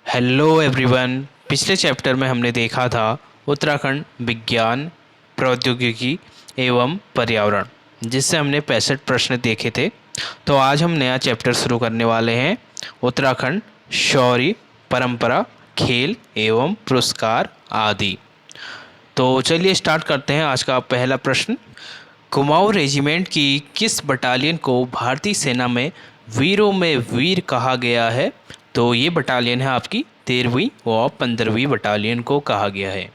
Hello everyone. पिछले chapter में हमने देखा था उत्तराखंड विज्ञान प्रौद्योगिकी एवं पर्यावरण, जिससे हमने 65 प्रश्न देखे थे। तो आज हम नया चैप्टर शुरू करने वाले हैं, उत्तराखंड शौर्य परंपरा खेल एवं पुरस्कार आदि। तो चलिए स्टार्ट करते हैं। आज का पहला प्रश्न, कुमाऊं रेजिमेंट की किस बटालियन को भारतीय सेना में वीरों में वीर कहा गया है? तो ये बटालियन है आपकी 13वीं व 15वीं बटालियन को कहा गया है।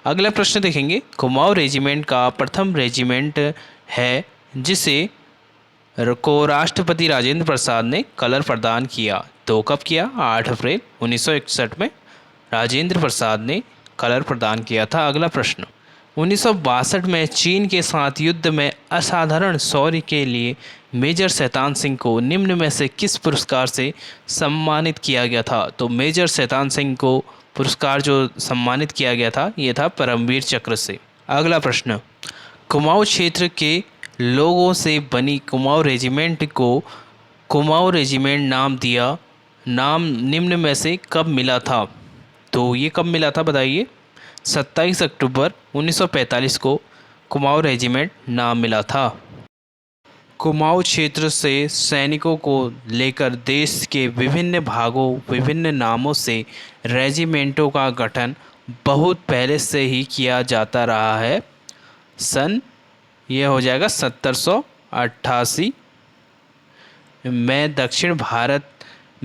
अगला प्रश्न देखेंगे, कुमाऊं रेजिमेंट का प्रथम रेजिमेंट है जिसे को राष्ट्रपति राजेंद्र प्रसाद ने कलर प्रदान किया। तो कब किया? 8 अप्रैल 1961 में राजेंद्र प्रसाद ने कलर प्रदान किया था। अगला प्रश्न, 1962 में चीन के साथ युद्ध में असाधारण शौर्य के लिए मेजर शैतान सिंह को निम्न में से किस पुरस्कार से सम्मानित किया गया था? तो मेजर शैतान सिंह को पुरस्कार जो सम्मानित किया गया था ये था परमवीर चक्र से। अगला प्रश्न, कुमाऊं क्षेत्र के लोगों से बनी कुमाऊं रेजिमेंट को कुमाऊं रेजिमेंट नाम निम्न में से कब मिला था? तो ये कब मिला था बताइए? 27 अक्टूबर 1945 को कुमाऊं रेजिमेंट नाम मिला था। कुमाऊं क्षेत्र से सैनिकों को लेकर देश के विभिन्न भागों विभिन्न नामों से रेजिमेंटों का गठन बहुत पहले से ही किया जाता रहा है। सन ये हो जाएगा 1788 में दक्षिण भारत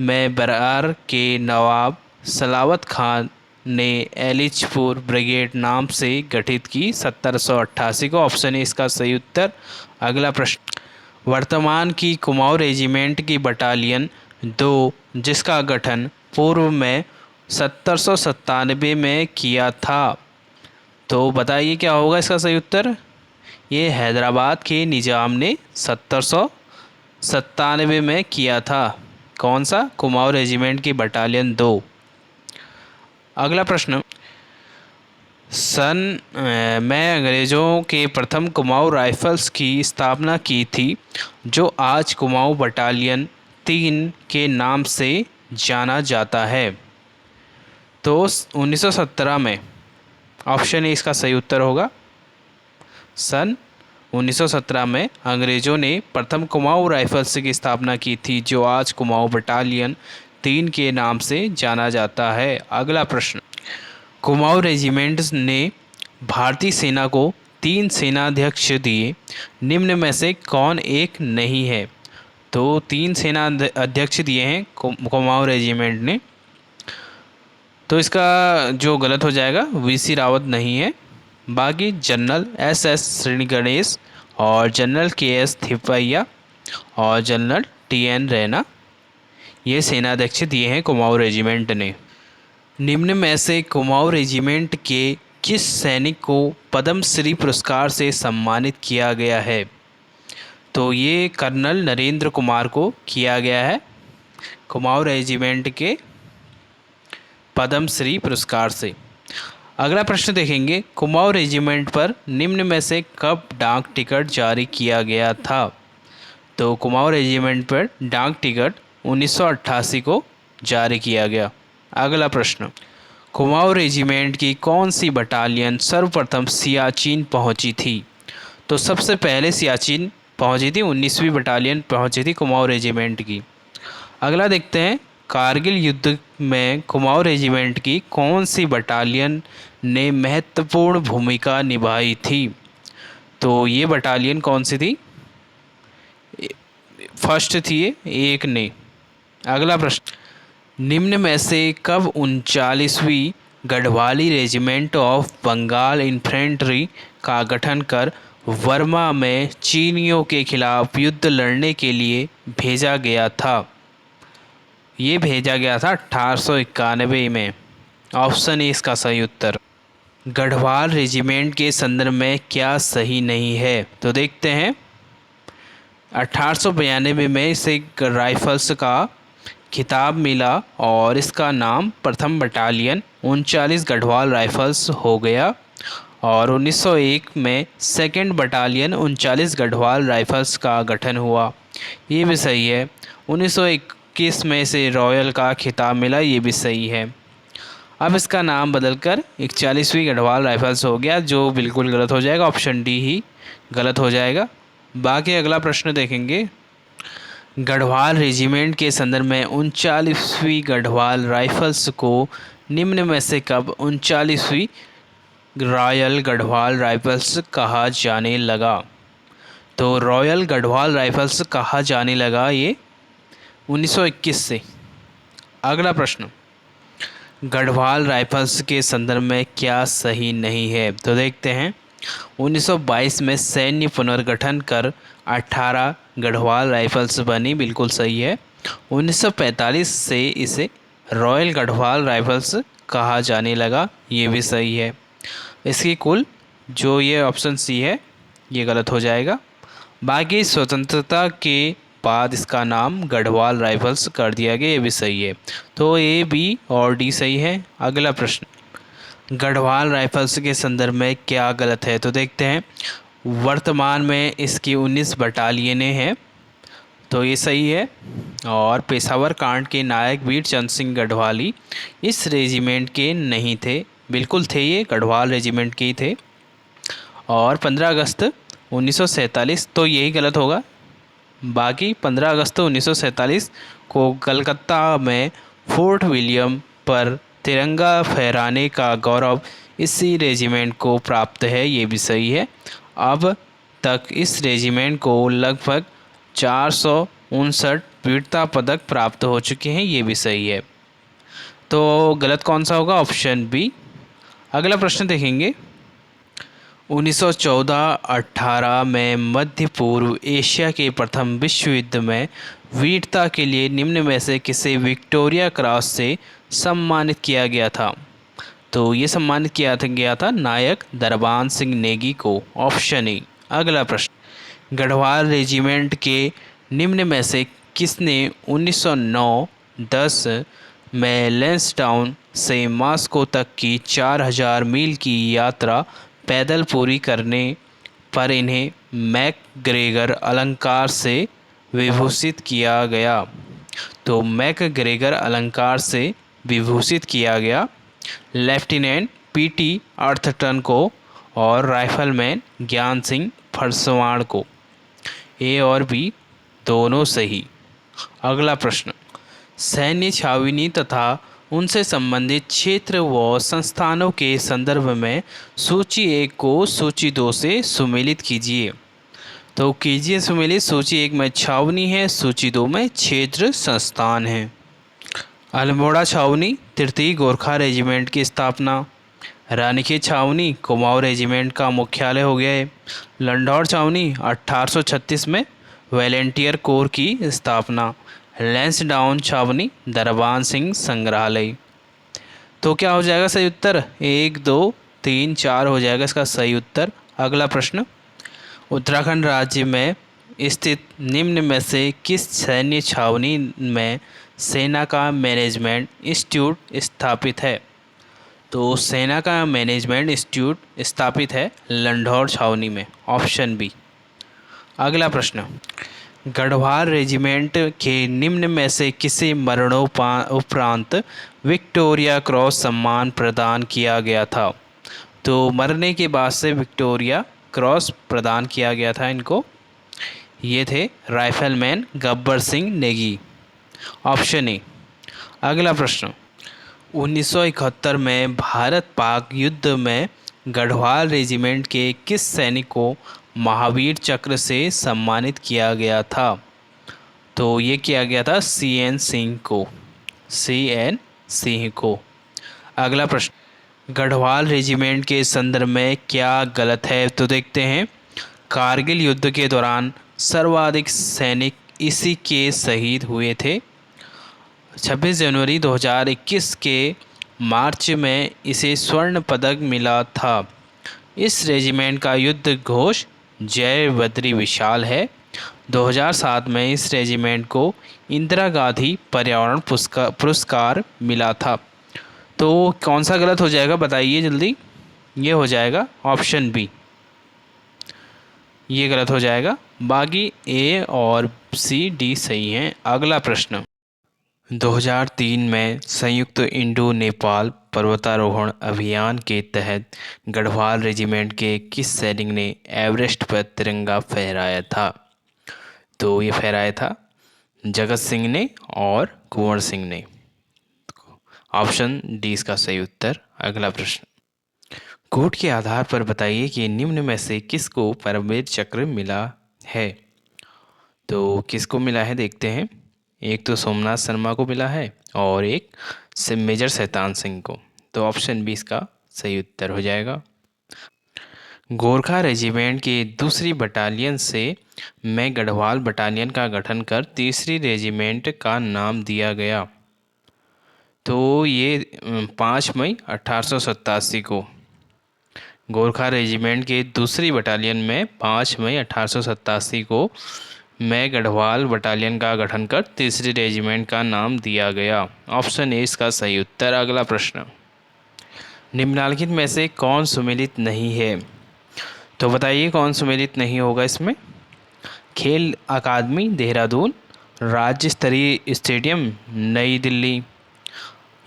में बरार के नवाब सलावत खान ने एलिचपुर ब्रिगेड नाम से गठित की 1788 को। ऑप्शन है इसका सही उत्तर। अगला प्रश्न, वर्तमान की कुमाऊं रेजिमेंट की बटालियन 2 जिसका गठन पूर्व में 1797 में किया था। तो बताइए क्या होगा इसका सही उत्तर? ये हैदराबाद के निजाम ने 1797 में किया था। कौन सा? कुमाऊं रेजिमेंट की बटालियन 2। अगला प्रश्न, में अंग्रेज़ों के प्रथम कुमाऊं राइफल्स की स्थापना की थी जो आज कुमाऊं बटालियन 3 के नाम से जाना जाता है। तो 1917 में। ऑप्शन ए इसका सही उत्तर होगा। सन 1917 में अंग्रेज़ों ने प्रथम कुमाऊं राइफल्स की स्थापना की थी जो आज कुमाऊं बटालियन 3 के नाम से जाना जाता है। अगला प्रश्न, कुमाऊं रेजिमेंट ने भारतीय सेना को 3 सेनाध्यक्ष दिए, निम्न में से कौन एक नहीं है? तो 3 सेना अध्यक्ष दिए हैं कुमाऊं रेजिमेंट ने। तो इसका जो गलत हो जाएगा वीसी रावत नहीं है। बाकी जनरल एसएस श्रीगणेश और जनरल केएस थिपैया और जनरल टीएन रैना ये सेनाध्यक्ष दिए हैं कुमाऊं रेजिमेंट ने। निम्न में से कुमाऊं रेजिमेंट के किस सैनिक को पद्मश्री पुरस्कार से सम्मानित किया गया है? तो ये कर्नल नरेंद्र कुमार को किया गया है कुमाऊं रेजिमेंट के पद्मश्री पुरस्कार से। अगला प्रश्न देखेंगे, कुमाऊं रेजिमेंट पर निम्न में से कब डाक टिकट जारी किया गया था? तो कुमाऊं रेजिमेंट पर डाक टिकट 1988 को जारी किया गया। अगला प्रश्न, कुमाऊं रेजिमेंट की कौन सी बटालियन सर्वप्रथम सियाचिन पहुंची थी? तो सबसे पहले सियाचिन पहुंची थी 19वीं बटालियन पहुंची थी कुमाऊं रेजिमेंट की। अगला देखते हैं, कारगिल युद्ध में कुमाऊं रेजिमेंट की कौन सी बटालियन ने महत्वपूर्ण भूमिका निभाई थी? तो ये बटालियन कौन सी थी? फर्स्ट थी एक ने। अगला प्रश्न, निम्न में से कब 39वीं Garhwali regiment of Bengal infantry का गठन कर बर्मा में चीनियों के खिलाफ युद्ध लड़ने के लिए भेजा गया था? ये भेजा गया था 1891 में। ऑप्शन ए इसका सही उत्तर। गढ़वाल रेजिमेंट के संदर्भ में क्या सही नहीं है? तो देखते हैं, 1892 में इसे राइफल्स का खिताब मिला और इसका नाम प्रथम बटालियन 39 गढ़वाल राइफल्स हो गया और 1901 में सेकंड बटालियन 39 गढ़वाल राइफल्स का गठन हुआ। ये भी सही है। 1901 किस में से रॉयल का खिताब मिला, ये भी सही है। अब इसका नाम बदलकर 41वीं गढ़वाल राइफल्स हो गया, जो बिल्कुल गलत हो जाएगा, ऑप्शन डी ही गलत हो जाएगा। बाकी अगला प्रश्न देखेंगे। गढ़वाल रेजिमेंट के संदर्भ में 39वीं गढ़वाल राइफल्स को निम्न में से कब 39वीं रॉयल गढ़वाल राइफल्स कहा जाने लगा? तो रॉयल गढ़वाल राइफल्स कहा जाने लगा ये 1921 से। अगला प्रश्न, गढ़वाल राइफल्स के संदर्भ में क्या सही नहीं है? तो देखते हैं। 1922 में सैन्य पुनर्गठन कर 18 गढ़वाल राइफल्स बनी, बिल्कुल सही है। 1945 से इसे रॉयल गढ़वाल राइफल्स कहा जाने लगा, ये भी सही है। इसकी कुल जो ये ऑप्शन सी है ये गलत हो जाएगा। बाकी स्वतंत्रता के बाद इसका नाम गढ़वाल राइफल्स कर दिया गया, ये भी सही है। तो ए, बी और डी सही है। अगला प्रश्न, गढ़वाल राइफल्स के संदर्भ में क्या गलत है? तो देखते हैं। वर्तमान में इसकी 19 बटालियनें हैं, तो ये सही है। और पेशावर कांड के नायक वीर चंद सिंह गढ़वाली इस रेजिमेंट के नहीं थे, बिल्कुल थे, ये गढ़वाल रेजिमेंट के ही थे। और 15 अगस्त 1947, तो यही गलत होगा। बाकी 15 अगस्त 1947 को कलकत्ता में फोर्ट विलियम पर तिरंगा फहराने का गौरव इसी रेजिमेंट को प्राप्त है, ये भी सही है। अब तक इस रेजिमेंट को लगभग 459 वीरता पदक प्राप्त हो चुके हैं, ये भी सही है। तो गलत कौन सा होगा? Option B. अगला प्रश्न देखेंगे। 1914-18 में मध्य पूर्व एशिया के प्रथम विश्व युद्ध में वीरता के लिए निम्न में से किसे विक्टोरिया क्रॉस से सम्मानित किया गया था? तो ये सम्मानित किया गया था नायक दरबान सिंह नेगी को, ऑप्शन ए। अगला प्रश्न, गढ़वाल रेजिमेंट के निम्न में से किसने 1909-10 में लैंसडाउन से मॉस्को तक की 4000 मील की यात्रा पैदल पूरी करने पर इन्हें मैकग्रेगर अलंकार से विभूषित किया गया? तो मैकग्रेगर अलंकार से विभूषित किया गया लेफ्टिनेंट पीटी अर्थटन को और राइफलमैन ज्ञान सिंह फरसवाण को। ए और बी दोनों सही। अगला प्रश्न, सैन्य छावनी तथा उनसे संबंधित क्षेत्र व संस्थानों के संदर्भ में सूची 1 को सूची 2 से सुमेलित कीजिए। तो कीजिए सुमेलित। सूची 1 में छावनी है, सूची 2 में क्षेत्र संस्थान है। अल्मोड़ा छावनी तृतीय गोरखा रेजिमेंट की स्थापना। रानीखेत छावनी कुमाऊं रेजिमेंट का मुख्यालय हो गया है। लंढौर छावनी 1836 में वॉलेंटियर कोर की स्थापना। लैंसडाउन छावनी दरबान सिंह संग्रहालय। तो क्या हो जाएगा सही उत्तर? 1, 2, 3, 4 हो जाएगा इसका सही उत्तर। अगला प्रश्न, उत्तराखंड राज्य में स्थित निम्न में से किस सैन्य छावनी में सेना का मैनेजमेंट इंस्टीट्यूट स्थापित है? तो सेना का मैनेजमेंट इंस्टीट्यूट स्थापित है लंढौर छावनी में, ऑप्शन बी। अगला प्रश्न, गढ़वाल रेजिमेंट के निम्न में से किसे मरणोपरांत विक्टोरिया क्रॉस सम्मान प्रदान किया गया था? तो मरने के बाद से विक्टोरिया क्रॉस प्रदान किया गया था इनको। ये थे rifleman Gabbar Singh Negi, option A. अगला प्रश्न, 1971 में भारत पाक युद्ध में गढ़वाल रेजिमेंट के किस सैनिक को महावीर चक्र से सम्मानित किया गया था? तो ये किया गया था CN सिंह को, CN सिंह को। अगला प्रश्न, गढ़वाल रेजिमेंट के संदर्भ में क्या गलत है? तो देखते हैं। कारगिल युद्ध के दौरान सर्वाधिक सैनिक इसी के शहीद हुए थे। 26 जनवरी 2021 के मार्च में इसे स्वर्ण पदक मिला था। इस रेजिमेंट का युद्ध घोष जय बद्री विशाल है। 2007 में इस रेजिमेंट को इंदिरा गांधी पर्यावरण पुरस्कार मिला था। तो कौन सा गलत हो जाएगा बताइए जल्दी? ये हो जाएगा ऑप्शन बी, ये गलत हो जाएगा। बाकी ए और सी डी सही हैं। अगला प्रश्न, 2003 में संयुक्त इंडो नेपाल पर्वतारोहण अभियान के तहत गढ़वाल रेजिमेंट के किस सैनिक ने एवरेस्ट पर तिरंगा फहराया था? तो ये फहराया था जगत सिंह ने और कुंवर सिंह ने। ऑप्शन डी इसका सही उत्तर। अगला प्रश्न, कोट के आधार पर बताइए कि निम्न में से किसको परमवीर चक्र मिला है? तो किसको मिला है देखते हैं। एक तो सोमनाथ शर्मा को मिला है और एक मेजर शैतान सिंह को। तो ऑप्शन बी इसका सही उत्तर हो जाएगा। गोरखा रेजिमेंट के दूसरी बटालियन से मैं गढ़वाल बटालियन का गठन कर तीसरी रेजिमेंट का नाम दिया गया। तो ये 5 मई 1887 को गोरखा रेजिमेंट के दूसरी बटालियन में 5 मई 1887 को मैं गढ़वाल बटालियन का गठन कर तीसरी रेजिमेंट का नाम दिया गया। ऑप्शन ए इसका सही उत्तर। अगला प्रश्न, निम्नलिखित में से कौन सुमेलित नहीं है? तो बताइए कौन सुमेलित नहीं होगा इसमें। खेल अकादमी देहरादून, राज्य स्तरीय स्टेडियम नई दिल्ली,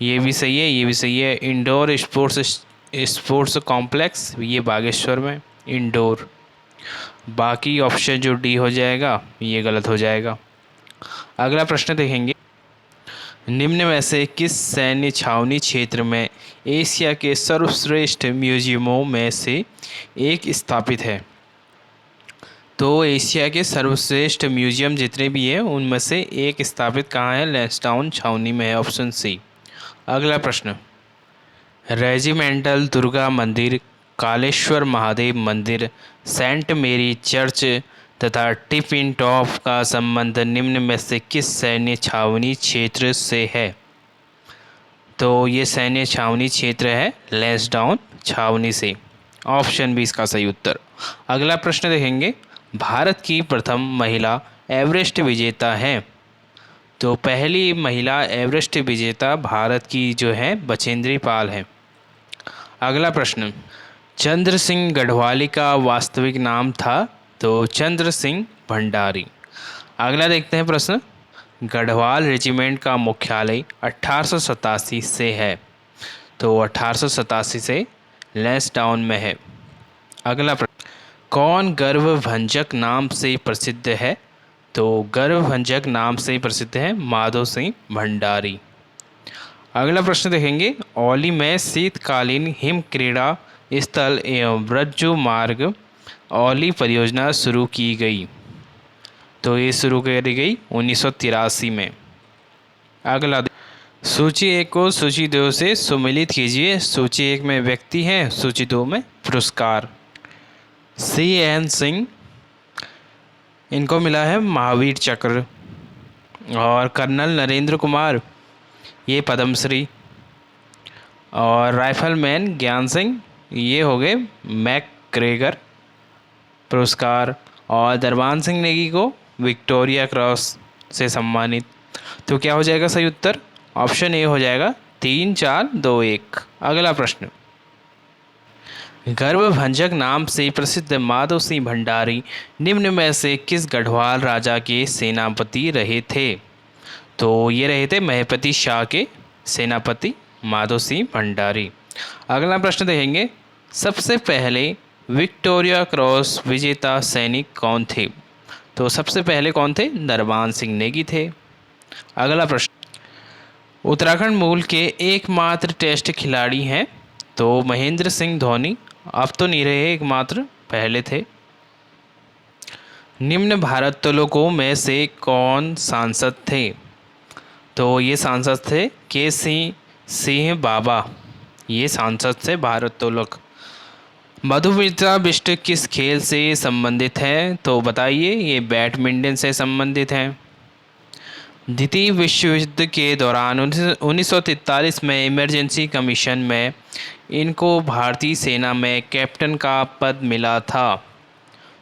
ये भी सही है, ये भी सही है। इंडोर स्पोर्ट्स कॉम्प्लेक्स, ये बागेश्वर में इंडोर। बाकी ऑप्शन जो डी हो जाएगा ये गलत हो जाएगा। अगला प्रश्न देखेंगे, निम्न में से किस सैन्य छावनी क्षेत्र में एशिया के सर्वश्रेष्ठ म्यूजियमों में से एक स्थापित है? तो एशिया के सर्वश्रेष्ठ म्यूजियम जितने भी हैं उनमें से एक स्थापित कहाँ है? लैंसडाउन छावनी में है। Option C. अगला प्रश्न, रेजिमेंटल दुर्गा मंदिर, कालेश्वर महादेव मंदिर, सेंट मेरी चर्च तथा टिप इन टॉप का संबंध निम्न में से किस सैन्य छावनी क्षेत्र से है? तो ये सैन्य छावनी क्षेत्र है लैंसडाउन छावनी से। ऑप्शन बी इसका सही उत्तर। अगला प्रश्न देखेंगे, भारत की प्रथम महिला एवरेस्ट विजेता है? तो पहली महिला एवरेस्ट विजेता भारत की जो है बचेंद्री पाल है। अगला प्रश्न, चंद्र सिंह गढ़वाली का वास्तविक नाम था? तो चंद्र सिंह भंडारी। अगला देखते हैं प्रश्न, गढ़वाल रेजिमेंट का मुख्यालय 1887 से है? तो 1887 से लैंसडाउन में है। अगला प्रश्न, कौन गर्वभंजक नाम से प्रसिद्ध है? तो गर्वभंजक नाम से प्रसिद्ध है माधो सिंह भंडारी। अगला प्रश्न देखेंगे, औली में शीतकालीन हिम क्रीड़ा स्थल एवं ब्रजो मार्ग औली परियोजना शुरू की गई? तो ये शुरू करी गई 1983 में। अगला, सूची 1 को सूची 2 से सुमेलित कीजिए। सूची 1 में व्यक्ति हैं, सूची 2 में पुरस्कार। CN सिंह, इनको मिला है महावीर चक्र। और कर्नल नरेंद्र कुमार, ये पद्मश्री। और राइफलमैन ज्ञान सिंह, ये हो गए मैकग्रेगर पुरस्कार। और दरबान सिंह नेगी को विक्टोरिया क्रॉस से सम्मानित। तो क्या हो जाएगा सही उत्तर? ऑप्शन ए हो जाएगा 3 4 2 1। अगला प्रश्न, गर्वभंजक नाम से प्रसिद्ध माधो सिंह भंडारी निम्न में से किस गढ़वाल राजा के सेनापति रहे थे? तो ये रहे थे महपति शाह के सेनापति माधो सिंह भंडारी। अगला प्रश्न देखेंगे, सबसे पहले विक्टोरिया क्रॉस विजेता सैनिक कौन थे? तो सबसे पहले कौन थे? दरबान सिंह नेगी थे। अगला प्रश्न, उत्तराखंड मूल के एकमात्र टेस्ट खिलाड़ी हैं? तो महेंद्र सिंह धोनी, अब तो नहीं रहे, एकमात्र पहले थे। निम्न भारोत्तोलकों में से कौन सांसद थे? तो ये सांसद थे के सिंह बाबा, ये सांसद थे भारोत्तोलक। मधुमिता बिष्ट किस खेल से संबंधित है? तो बताइए, ये बैडमिंटन से संबंधित हैं। द्वितीय विश्व युद्ध के दौरान 1943 में इमरजेंसी कमीशन में इनको भारतीय सेना में कैप्टन का पद मिला था।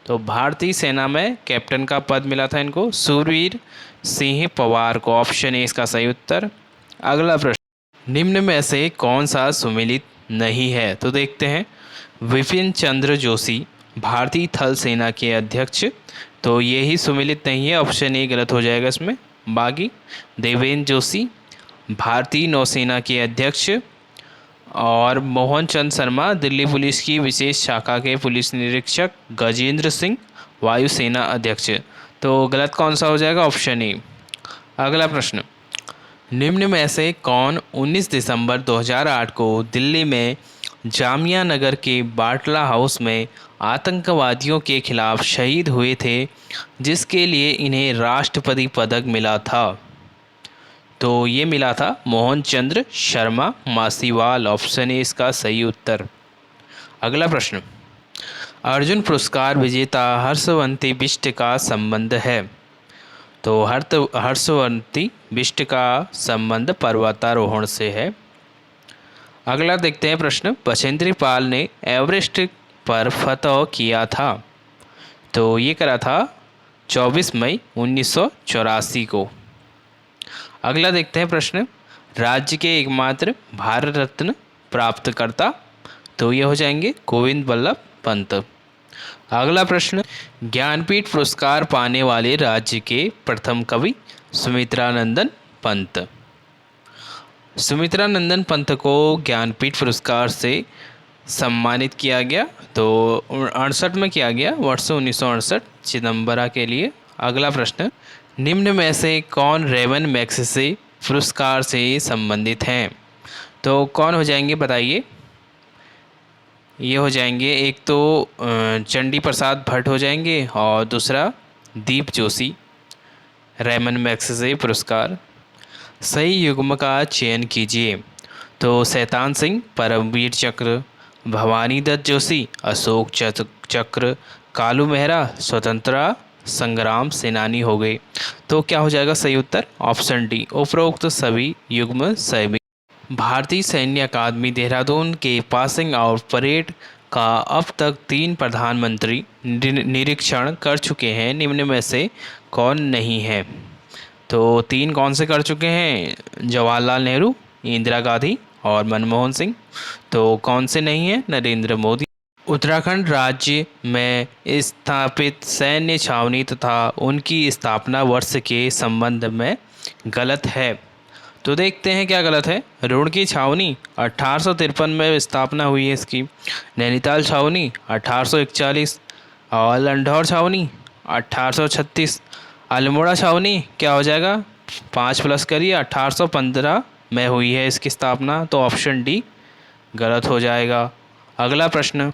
तो भारतीय सेना में कैप्टन का पद मिला था इनको सूरवीर सिंह पवार को। ऑप्शन ए इसका सही उत्तर। अगला प्रश्न, निम्न में से कौन सा सुमेलित नहीं है? तो देखते हैं, विपिन चंद्र जोशी भारतीय थल सेना के अध्यक्ष, तो ये ही सुमेलित नहीं है। ऑप्शन ए गलत हो जाएगा इसमें। बागी, देवेंद्र जोशी, भारतीय नौसेना के अध्यक्ष और मोहन चंद शर्मा, दिल्ली पुलिस की विशेष शाखा के पुलिस निरीक्षक, गजेंद्र सिंह, वायुसेना अध्यक्ष। तो गलत कौन सा हो जाएगा? Option A. अगला प्रश्न, निम्न में से कौन 19 दिसंबर 2008 को दिल्ली में जामिया नगर के बाटला हाउस में आतंकवादियों के खिलाफ शहीद हुए थे, जिसके लिए इन्हें राष्ट्रपति पदक मिला था? तो ये मिला था मोहन चंद्र शर्मा मासीवाल। ऑप्शन ए इसका सही उत्तर। अगला प्रश्न, अर्जुन पुरस्कार विजेता हर्षवंती बिष्ट का संबंध है? तो हर्षवंती बिष्ट का संबंध पर्वतारोहण से है। अगला देखते हैं प्रश्न, बछेंद्री पाल ने एवरेस्ट पर फतह किया था? तो ये करा था 24 मई 1984 को। अगला देखते हैं प्रश्न, राज्य के एकमात्र भारत रत्न प्राप्तकर्ता? तो ये हो जाएंगे गोविंद वल्लभ पंत। अगला प्रश्न, ज्ञानपीठ पुरस्कार पाने वाले राज्य के प्रथम कवि? सुमित्रानंदन पंत। सुमित्रानंदन पंत को ज्ञानपीठ पुरस्कार से सम्मानित किया गया, तो 68 में किया गया, वर्ष 1968, चिदम्बरा के लिए। अगला प्रश्न, निम्न में से कौन रेवन मैग्सेसे पुरस्कार से संबंधित हैं? तो कौन हो जाएंगे बताइए? ये हो जाएंगे, एक तो चंडी प्रसाद भट्ट हो जाएंगे और दूसरा दीप जोशी। रेमन मैग्सेसे पुरस्कार। सही युग्म का चयन कीजिए। तो शैतान सिंह, परमवीर चक्र, भवानी दत्त जोशी, अशोक चक्र, कालू मेहरा, स्वतंत्रता संग्राम सेनानी हो गए। तो क्या हो जाएगा सही उत्तर? ऑप्शन डी, उपरोक्त सभी युग्म सही। भारतीय सैन्य अकादमी देहरादून के पासिंग आउट परेड का अब तक 3 प्रधानमंत्री निरीक्षण कर चुके हैं, निम्न में से कौन नहीं है? तो 3 कौन से कर चुके हैं? जवाहरलाल नेहरू, इंदिरा गांधी और मनमोहन सिंह। तो कौन से नहीं है? नरेंद्र मोदी। उत्तराखंड राज्य में स्थापित सैन्य छावनी तथा उनकी स्थापना वर्ष के संबंध में गलत है। तो देखते हैं क्या गलत है। रुड़की छावनी 1853 में स्थापना हुई है इसकी। नैनीताल छावनी 1841 और लंढौर छावनी 1836। अल्मोड़ा छावनी क्या हो जाएगा? 5 प्लस करिए, 1815 में हुई है इसकी स्थापना। तो ऑप्शन डी गलत हो जाएगा। अगला प्रश्न,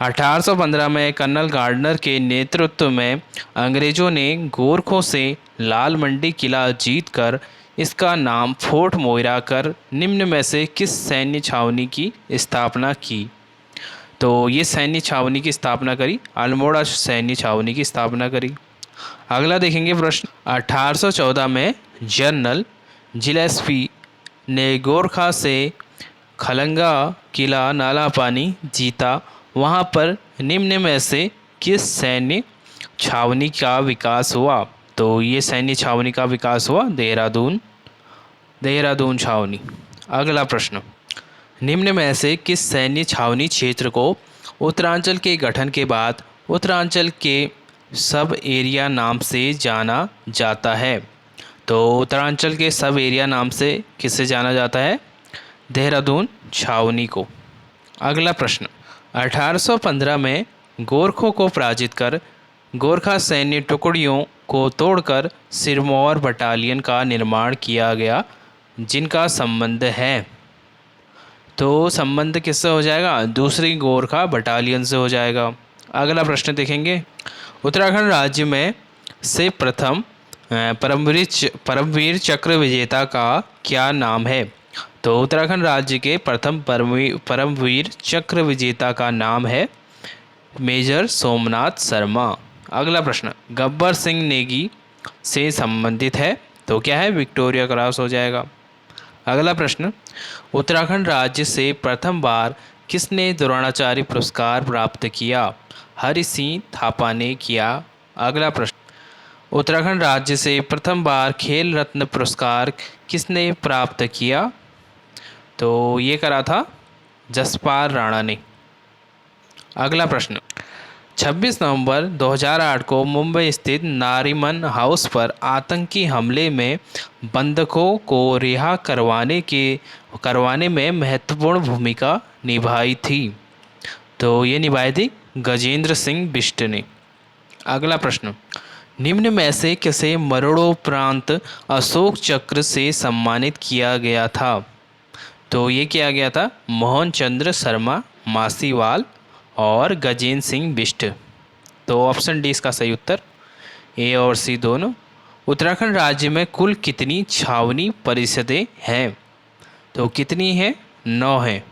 1815 में कर्नल गार्डनर के नेतृत्व में अंग्रेजों ने गोरखों से लाल मंडी किला जीतकर इसका नाम फोर्ट मोइरा कर निम्न में से किस सैन्य छावनी की स्थापना की? तो ये सैन्य छावनी की स्थापना करी, अल्मोड़ा सैन्य छावनी की स्थापना करी। अगला देखेंगे प्रश्न, 1814 में जनरल जिलेस्पी ने गोरखा से खलंगा किला नाला पानी जीता, वहाँ पर निम्न में से किस सैन्य छावनी का विकास हुआ? तो ये सैन्य छावनी का विकास हुआ देहरादून छावनी। अगला प्रश्न, निम्न में से किस सैन्य छावनी क्षेत्र को उत्तरांचल के गठन के बाद उत्तरांचल के सब एरिया नाम से जाना जाता है? तो उत्तरांचल के सब एरिया नाम से किसे जाना जाता है? देहरादून छावनी को। अगला प्रश्न, 1815 में गोरखों को पराजित कर गोरखा सैन्य टुकड़ियों को तोड़कर सिरमौर बटालियन का निर्माण किया गया, जिनका संबंध है? तो संबंध किससे हो जाएगा? दूसरी गोरखा बटालियन से हो जाएगा। अगला प्रश्न देखेंगे, उत्तराखंड राज्य में से प्रथम परमवीर चक्र विजेता का क्या नाम है? तो उत्तराखंड राज्य के प्रथम परमवीर चक्र विजेता का नाम है मेजर सोमनाथ शर्मा। अगला प्रश्न, गब्बर सिंह नेगी से संबंधित है, तो क्या है? विक्टोरिया क्रॉस हो जाएगा। अगला प्रश्न, उत्तराखंड राज्य से प्रथम बार किसने द्रोणाचार्य पुरस्कार प्राप्त किया? हरि सिंह थापा ने किया। अगला प्रश्न, उत्तराखंड राज्य से प्रथम बार खेल रत्न पुरस्कार किसने प्राप्त किया? तो ये करा था जसपाल राणा ने। अगला प्रश्न, 26 नवंबर 2008 को मुंबई स्थित नारीमन हाउस पर आतंकी हमले में बंधकों को रिहा करवाने में महत्वपूर्ण भूमिका निभाई थी। तो ये निभाई थी गजेंद्र सिंह बिष्ट ने। अगला प्रश्न, निम्न में से किसे मरणोपरांत अशोक चक्र से सम्मानित किया गया था? तो ये किया गया था मोहन चंद्र शर्मा मासीवाल और गजेंद्र सिंह बिष्ट। तो ऑप्शन डी इसका सही उत्तर, ए और सी दोनों। उत्तराखंड राज्य में कुल कितनी छावनी परिषदें हैं? तो कितनी है? 9 है।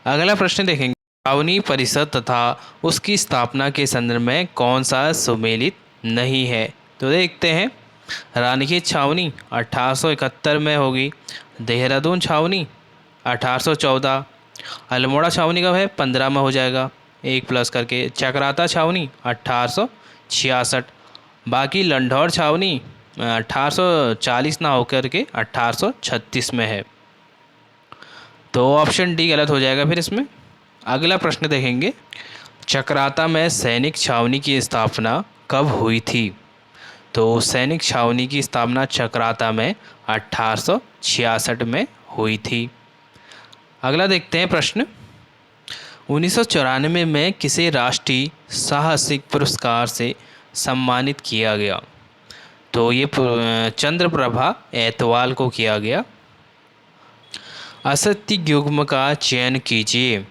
अगला प्रश्न देखेंगे, छावनी परिषद तथा उसकी स्थापना के संदर्भ में कौन सा सुमेलित नहीं है? तो देखते हैं, रानीखेत छावनी 1871 में होगी, देहरादून छावनी 1814, अल्मोड़ा छावनी कब है? 15 में हो जाएगा, 1 प्लस करके। चकराता छावनी 1866, बाकी लंढौर छावनी 1840 ना होकर के 1836 में है। तो ऑप्शन डी गलत हो जाएगा फिर इसमें। अगला प्रश्न देखेंगे, चकराता में सैनिक छावनी की स्थापना कब हुई थी? तो सैनिक छावनी की स्थापना चकराता में 1866 में हुई थी। अगला देखते हैं प्रश्न, 1994 में किसे राष्ट्रीय साहसिक पुरस्कार से सम्मानित किया गया? तो ये चंद्रप्रभा ऐतवाल को किया गया। असत्य युग्म का चयन कीजिए।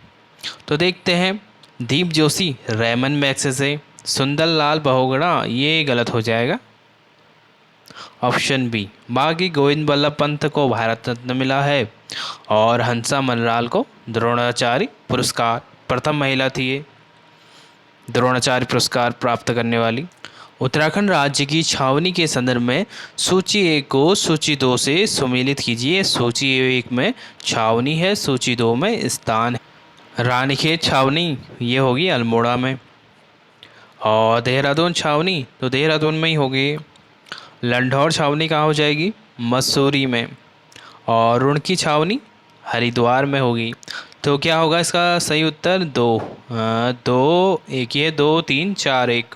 तो देखते हैं, दीप जोशी रेमन मैग्सेसे से, सुंदर लाल बहुगुणा ये गलत हो जाएगा, ऑप्शन बी। बाकी गोविंद बल्लभ पंत को भारत रत्न मिला है और हंसा मनराल को द्रोणाचार्य पुरस्कार, प्रथम महिला थी ये द्रोणाचार्य पुरस्कार प्राप्त करने वाली। उत्तराखंड राज्य की छावनी के संदर्भ में सूची 1 को सूची 2 से सुमेलित कीजिए। सूची 1 में छावनी है, सूची 2 में स्थान है। रानीखेत छावनी ये होगी अल्मोड़ा में, और देहरादून छावनी तो देहरादून में ही होगी। लंढौर छावनी कहाँ हो जाएगी? मसूरी में। और रुड़की छावनी हरिद्वार में होगी। तो क्या होगा इसका सही उत्तर? 2 2 1 ये 2 3 4 1।